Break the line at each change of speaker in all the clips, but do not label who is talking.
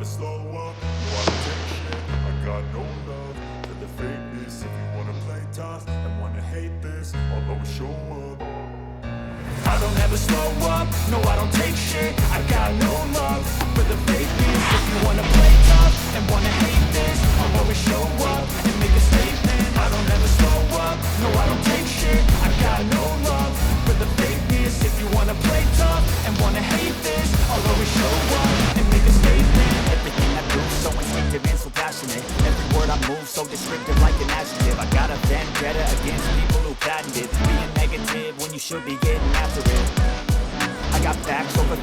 slow up, no I don't take shit. I got no love for the fakeness. If you wanna play tough and wanna hate this, I'll always show up. I don't ever slow up, no I don't take shit. I got no love for the fakeness. If you wanna play tough and wanna hate this, I'll always show up and make a statement. I don't ever slow up, no I don't take shit. I got no love for the fakeness. If you wanna play tough and wanna hate this, I'll always show up and make a statement.
Everything I do so instinctive and so passionate. Every word I move so descriptive like an adjective. I got a vendetta against people who patented being negative when you should be getting after it. I got facts over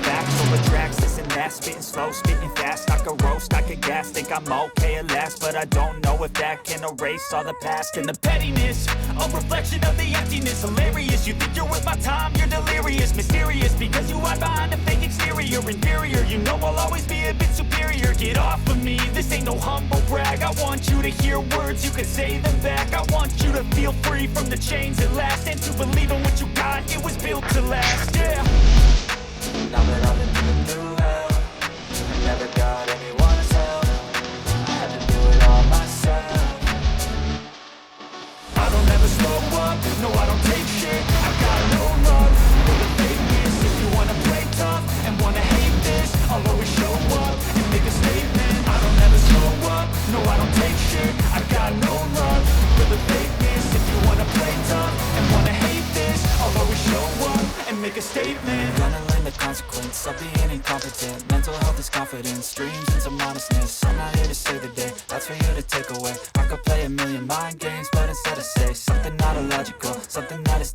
tracks, this and that. Spitting slow, spitting fast. I could roast, I could gas. Think I'm okay at last, but I don't know if that can erase all the past. And the pettiness, a reflection of the emptiness. Hilarious, you think you're worth my time, you're delirious. Mysterious, because you hide behind a fake exterior. Inferior, you know I'll always be a bit superior. Get off of me, this ain't no humble brag. I want you to hear words, you can say them back. I want you to feel free from the chains at last, and to believe in what you got, it was built to last, yeah.
Now that I've been living through hell, I never got anyone's help. I had to do it all myself.
I don't ever slow up, no I don't take shit. I got no love for the fakeness. If you wanna play tough and wanna hate this, I'll always show up and make a statement. I don't ever slow up, no I don't take shit. I got no love for the fakeness. If you wanna play tough and wanna hate this, I'll always show up and make a statement.
Gonna learn the consequence of being incompetent. Mental health is confidence, dreams and some honestness. I'm not here to save the day, that's for you to take away. I could play a million mind games, but instead I say something not illogical, something that is